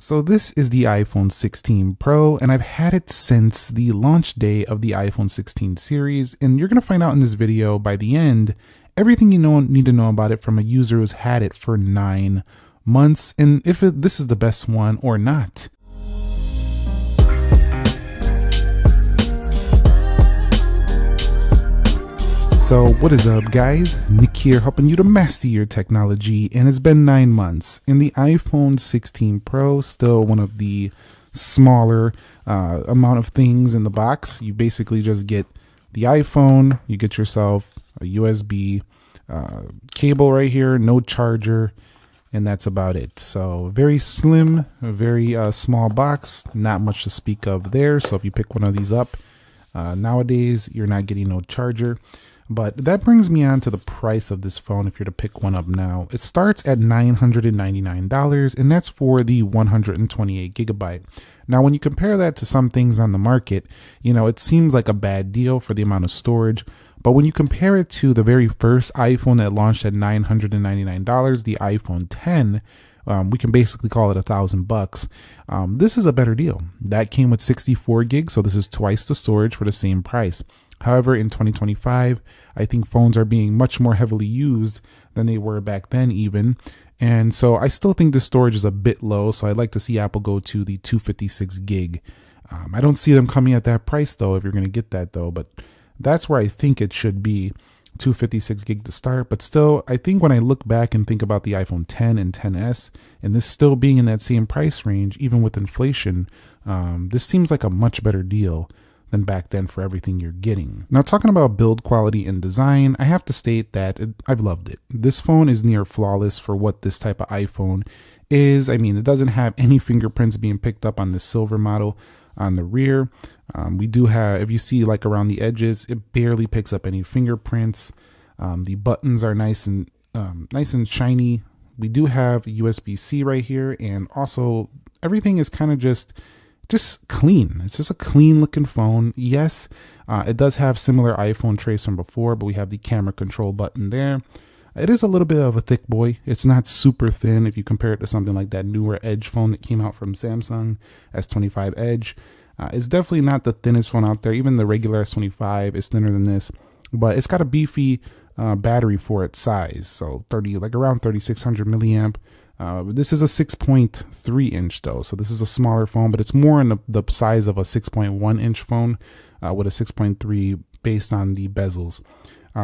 So this is the iPhone 16 Pro, and I've had it since the launch day of the iPhone 16 series, and you're going to find out in this video by the end everything you need to know about it from a user who's had it for 9 months, and if this is the best one or not. So what is up, guys? Nick here, helping you to master your technology, and it's been 9 months. And the iPhone 16 Pro, still one of the smaller amount of things in the box. You basically just get the iPhone, you get yourself a USB cable right here, no charger, and that's about it. So very slim, a very small box, not much to speak of there. So if you pick one of these up, nowadays you're not getting no charger. But that brings me on to the price of this phone if you're to pick one up now. It starts at $999, and that's for the 128 gigabyte. Now, when you compare that to some things on the market, you know, it seems like a bad deal for the amount of storage. But when you compare it to the very first iPhone that launched at $999, the iPhone 10, we can basically call it $1,000. This is a better deal. That came with 64 gigs, so this is twice the storage for the same price. However, in 2025, I think phones are being much more heavily used than they were back then even. And so I still think the storage is a bit low, so I'd like to see Apple go to the 256 gig. I don't see them coming at that price though, if you're going to get that though, but that's where I think it should be, 256 gig to start. But still, I think when I look back and think about the iPhone 10 and 10s, and this still being in that same price range, even with inflation, this seems like a much better deal than back then for everything you're getting. Now, talking about build quality and design, I have to state that I've loved it. This phone is near flawless for what this type of iPhone is. I mean, it doesn't have any fingerprints being picked up on the silver model on the rear. We do have, if you see like around the edges, it barely picks up any fingerprints. The buttons are nice and shiny. We do have USB-C right here, and also everything is kind of just clean. It's just a clean looking phone. Yes, it does have similar iPhone trays from before, but we have the camera control button there. It is a little bit of a thick boy. It's not super thin if you compare it to something like that newer Edge phone that came out from Samsung, S25 Edge. It's definitely not the thinnest phone out there. Even the regular S25 is thinner than this, but it's got a beefy battery for its size. So around 3600 milliamp. This is a 6.3 inch though, so this is a smaller phone, but it's more in the size of a 6.1 inch phone with a 6.3 based on the bezels.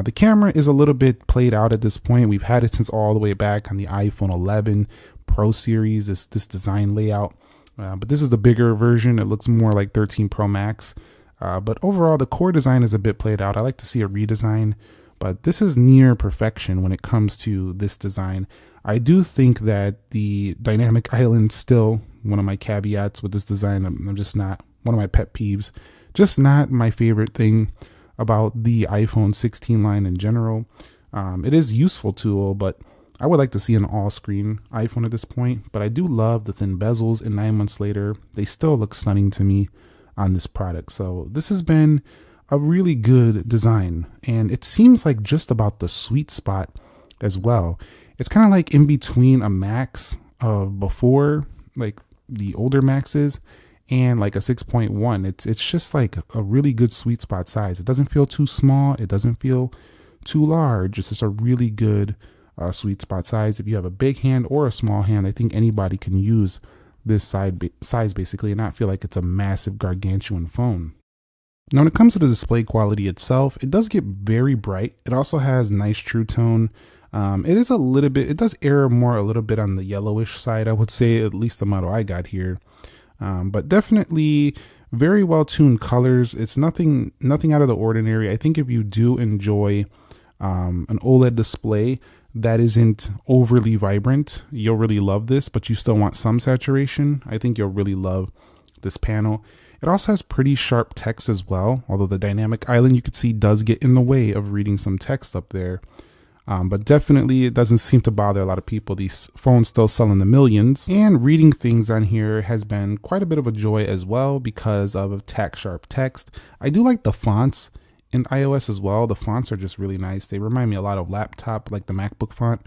The camera is a little bit played out at this point. We've had it since all the way back on the iPhone 11 Pro series, this design layout. But this is the bigger version. It looks more like 13 Pro Max. But overall, the core design is a bit played out. I like to see a redesign, but this is near perfection when it comes to this design. I do think that the dynamic island, still one of my caveats with this design. I'm just not, one of my pet peeves, just not my favorite thing about the iPhone 16 line in general. It is a useful tool, but I would like to see an all-screen iPhone at this point. But I do love the thin bezels, and 9 months later, they still look stunning to me on this product. So this has been a really good design, and it seems like just about the sweet spot as well. It's kind of like in between a Max of before, like the older Maxes, and like a 6.1. It's just like a really good sweet spot size. It doesn't feel too small. It doesn't feel too large. It's just a really good sweet spot size. If you have a big hand or a small hand, I think anybody can use this size basically and not feel like it's a massive gargantuan phone. Now, when it comes to the display quality itself, it does get very bright. It also has nice True Tone. It does err a little bit on the yellowish side, I would say, at least the model I got here. But definitely very well tuned colors. It's nothing out of the ordinary. I think if you do enjoy an OLED display that isn't overly vibrant, you'll really love this, but you still want some saturation, I think you'll really love this panel. It also has pretty sharp text as well, although the dynamic island you could see does get in the way of reading some text up there. But definitely it doesn't seem to bother a lot of people. These phones still sell in the millions, and reading things on here has been quite a bit of a joy as well because of tack sharp text. I do like the fonts in iOS as well. The fonts are just really nice. They remind me a lot of laptop, like the MacBook font.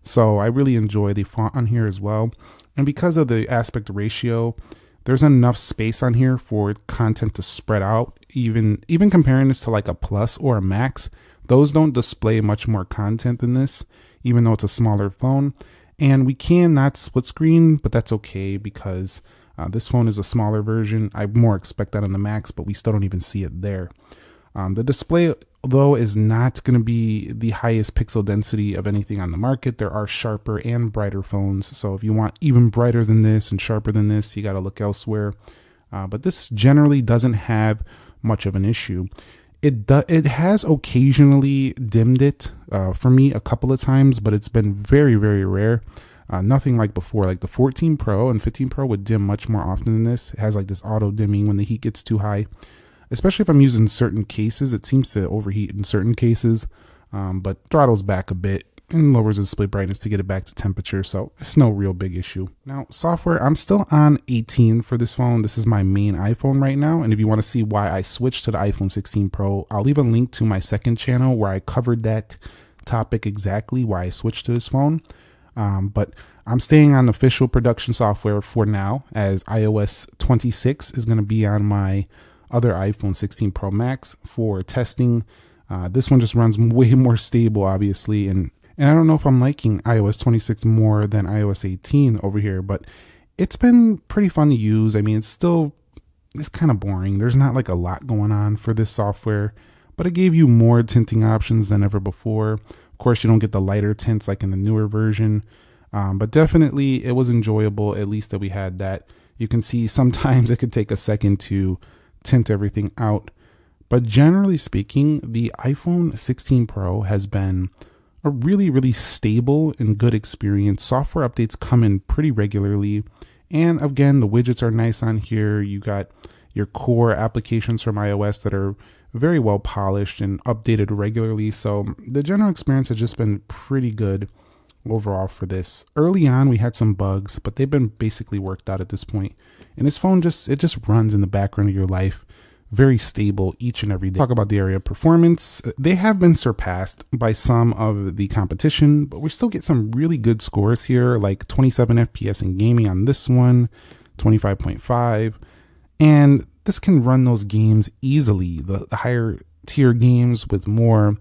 So I really enjoy the font on here as well. And because of the aspect ratio, there's enough space on here for content to spread out. Even comparing this to like a Plus or a Max, those don't display much more content than this, even though it's a smaller phone. And we can not split screen, but that's okay because this phone is a smaller version. I more expect that on the Max, but we still don't even see it there. The display, though, is not going to be the highest pixel density of anything on the market. There are sharper and brighter phones. So if you want even brighter than this and sharper than this, you got to look elsewhere. But this generally doesn't have much of an issue. It has occasionally dimmed it for me a couple of times, but it's been very, very rare. Nothing like before. Like the 14 Pro and 15 Pro would dim much more often than this. It has like this auto dimming when the heat gets too high. Especially if I'm using certain cases, it seems to overheat in certain cases, but throttles back a bit and lowers the display brightness to get it back to temperature, so it's no real big issue. Now, software, I'm still on 18 for this phone. This is my main iPhone right now, and if you want to see why I switched to the iPhone 16 Pro, I'll leave a link to my second channel where I covered that topic exactly, why I switched to this phone. But I'm staying on official production software for now, as iOS 26 is going to be on my other iPhone 16 Pro Max for testing. This one just runs way more stable, obviously, and I don't know if I'm liking iOS 26 more than iOS 18 over here, but it's been pretty fun to use. I mean, it's kind of boring. There's not like a lot going on for this software, but it gave you more tinting options than ever before. Of course, you don't get the lighter tints like in the newer version, but definitely it was enjoyable, at least that we had that. You can see sometimes it could take a second to tint everything out, but generally speaking, the iPhone 16 Pro has been a really, really stable and good experience. Software updates come in pretty regularly, and again, the widgets are nice on here. You got your core applications from iOS that are very well polished and updated regularly, so the general experience has just been pretty good overall for this. Early on, we had some bugs, but they've been basically worked out at this point. And this phone just runs in the background of your life, very stable each and every day. Talk about the area of performance. They have been surpassed by some of the competition, but we still get some really good scores here, like 27 FPS in gaming on this one, 25.5. And this can run those games easily. The higher tier games with more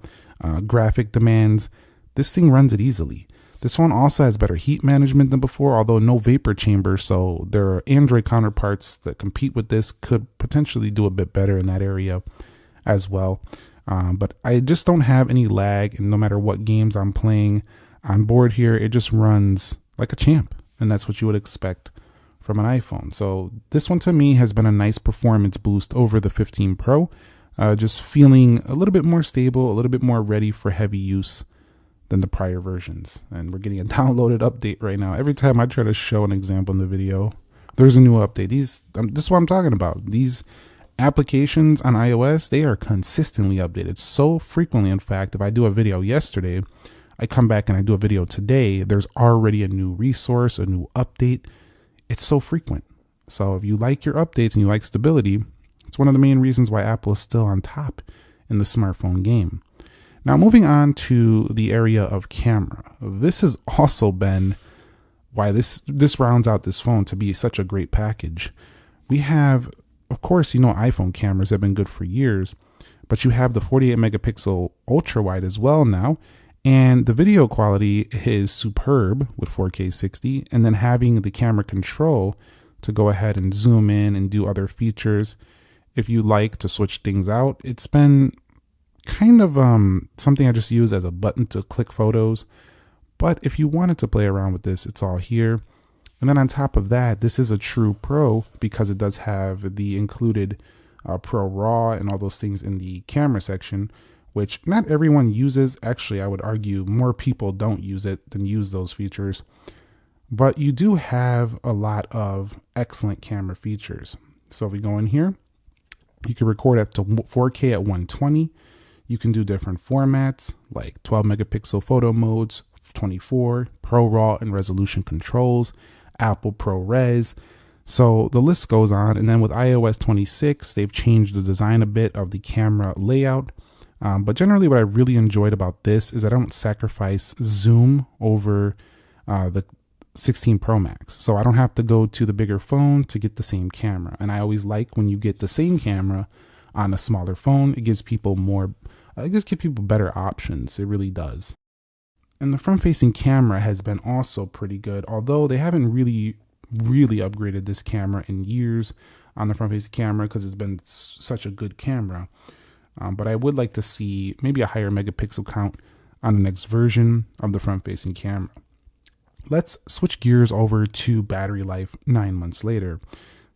graphic demands, this thing runs it easily. This phone also has better heat management than before, although no vapor chamber, so their Android counterparts that compete with this could potentially do a bit better in that area as well. But I just don't have any lag, and no matter what games I'm playing on board here, it just runs like a champ, and that's what you would expect from an iPhone. So this one to me has been a nice performance boost over the 15 Pro, just feeling a little bit more stable, a little bit more ready for heavy use than the prior versions. And we're getting a downloaded update right now. Every time I try to show an example in the video, there's a new update. This is what I'm talking about. These applications on iOS, they are consistently updated so frequently. In fact, if I do a video yesterday, I come back and I do a video today, there's already a new resource, a new update. It's so frequent. So if you like your updates and you like stability, it's one of the main reasons why Apple is still on top in the smartphone game. Now, moving on to the area of camera. This has also been why this rounds out this phone to be such a great package. We have, of course, iPhone cameras have been good for years, but you have the 48 megapixel ultra wide as well now. And the video quality is superb with 4K 60, and then having the camera control to go ahead and zoom in and do other features. If you like to switch things out, it's been kind of something I just use as a button to click photos. But if you wanted to play around with this, it's all here. And then on top of that, this is a true Pro because it does have the included Pro RAW and all those things in the camera section, which not everyone uses. Actually, I would argue more people don't use it than use those features. But you do have a lot of excellent camera features. So if we go in here, you can record up to 4K at 120. You can do different formats like 12 megapixel photo modes, 24, Pro RAW and resolution controls, Apple ProRes. So the list goes on. And then with iOS 26, they've changed the design a bit of the camera layout. But generally what I really enjoyed about this is I don't sacrifice zoom over the 16 Pro Max. So I don't have to go to the bigger phone to get the same camera. And I always like when you get the same camera on a smaller phone, it gives people better options. It really does. And the front facing camera has been also pretty good, although they haven't really upgraded this camera in years on the front facing camera because it's been such a good camera. But I would like to see maybe a higher megapixel count on the next version of the front facing camera. Let's switch gears over to battery life 9 months later.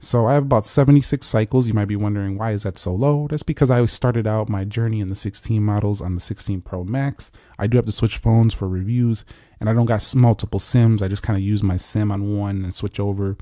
So I have about 76 cycles. You might be wondering, why is that so low? That's because I started out my journey in the 16 models on the 16 Pro Max. I do have to switch phones for reviews, and I don't got multiple SIMs. I just kind of use my SIM on one and switch over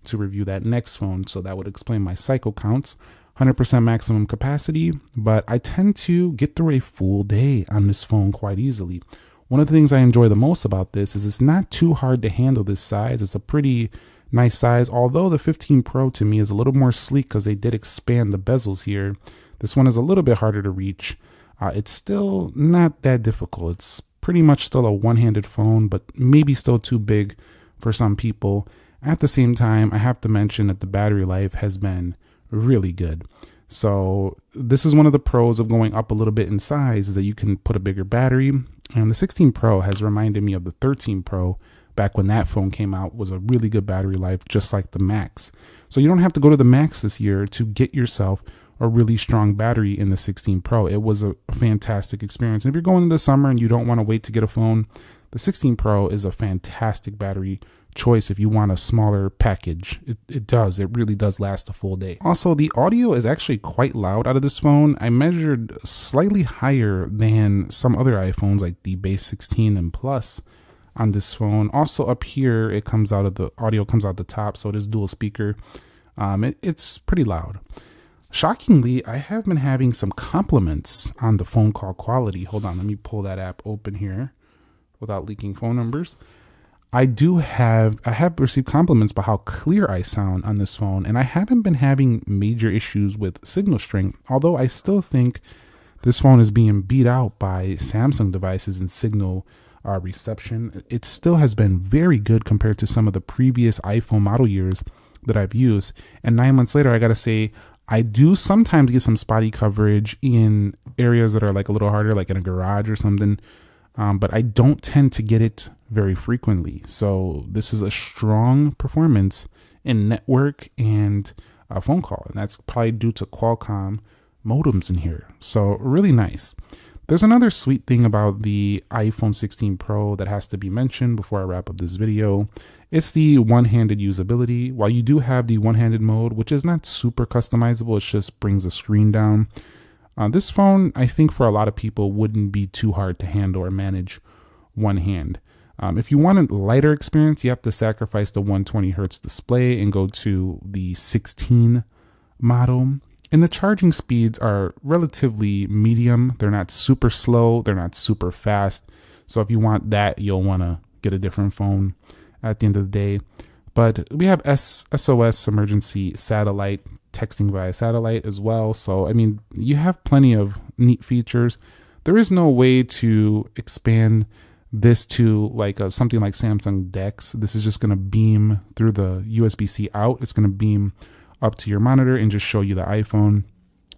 to review that next phone. So that would explain my cycle counts. 100% maximum capacity, but I tend to get through a full day on this phone quite easily. One of the things I enjoy the most about this is it's not too hard to handle this size. It's a pretty nice size, although the 15 Pro to me is a little more sleek because they did expand the bezels here. This one is a little bit harder to reach. It's still not that difficult. It's pretty much still a one-handed phone, but maybe still too big for some people. At the same time, I have to mention that the battery life has been really good. So this is one of the pros of going up a little bit in size, is that you can put a bigger battery. And the 16 Pro has reminded me of the 13 Pro back when that phone came out. Was a really good battery life, just like the Max. So you don't have to go to the Max this year to get yourself a really strong battery in the 16 Pro. It was a fantastic experience. And if you're going into summer and you don't want to wait to get a phone, the 16 Pro is a fantastic battery choice if you want a smaller package. It really does last a full day. Also, the audio is actually quite loud out of this phone. I measured slightly higher than some other iPhones like the base 16 and Plus on this phone. Also up here, the audio comes out the top, so it is dual speaker. It's pretty loud. Shockingly, I have been having some compliments on the phone call quality. Hold on, let me pull that app open here without leaking phone numbers. I have received compliments about how clear I sound on this phone, and I haven't been having major issues with signal strength, although I still think this phone is being beat out by Samsung devices in signal reception. It still has been very good compared to some of the previous iPhone model years that I've used. And 9 months later, I gotta say, I do sometimes get some spotty coverage in areas that are like a little harder, like in a garage or something. But I don't tend to get it very frequently. So this is a strong performance in network and phone call. And that's probably due to Qualcomm modems in here. So really nice. There's another sweet thing about the iPhone 16 Pro that has to be mentioned before I wrap up this video. It's the one-handed usability. While you do have the one-handed mode, which is not super customizable, it just brings the screen down. This phone, I think for a lot of people, wouldn't be too hard to handle or manage one hand. If you want a lighter experience, you have to sacrifice the 120 hertz display and go to the 16 model. And the charging speeds are relatively medium. They're not super slow. They're not super fast. So if you want that, you'll want to get a different phone at the end of the day. But we have SOS emergency satellite, texting via satellite as well. So, I mean, you have plenty of neat features. There is no way to expand this to like something like Samsung DeX. This is just going to beam through the USB-C out. It's going to beam up to your monitor and just show you the iPhone.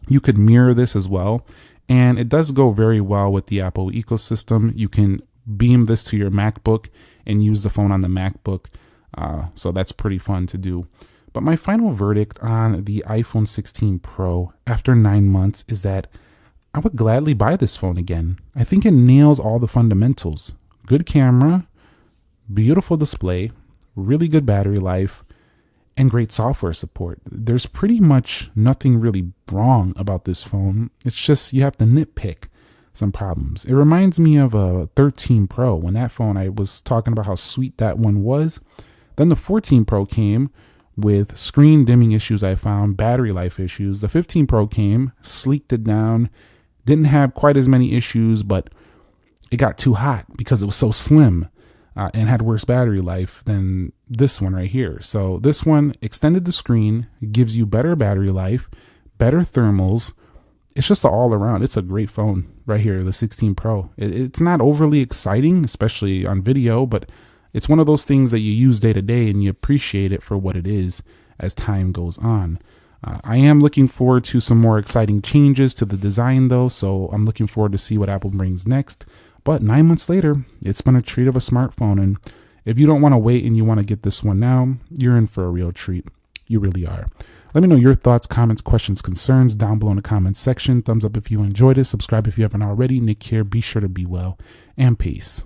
You could mirror this as well. And it does go very well with the Apple ecosystem. You can beam this to your MacBook and use the phone on the MacBook. So that's pretty fun to do. But my final verdict on the iPhone 16 Pro after 9 months is that I would gladly buy this phone again. I think it nails all the fundamentals. Good camera, beautiful display, really good battery life, and great software support. There's pretty much nothing really wrong about this phone. It's just you have to nitpick some problems. It reminds me of a 13 Pro. When that phone, I was talking about how sweet that one was. Then the 14 Pro came with screen dimming issues I found, battery life issues. The 15 Pro came, sleeked it down, didn't have quite as many issues, but it got too hot because it was so slim and had worse battery life than this one right here. So this one extended the screen, gives you better battery life, better thermals, it's just all around. It's a great phone right here, the 16 Pro. It's not overly exciting, especially on video, but it's one of those things that you use day to day and you appreciate it for what it is as time goes on. I am looking forward to some more exciting changes to the design though, so I'm looking forward to see what Apple brings next. But 9 months later, it's been a treat of a smartphone, and if you don't want to wait and you want to get this one now, you're in for a real treat. You really are. Let me know your thoughts, comments, questions, concerns down below in the comments section. Thumbs up if you enjoyed it. Subscribe if you haven't already. Nick here. Be sure to be well, and peace.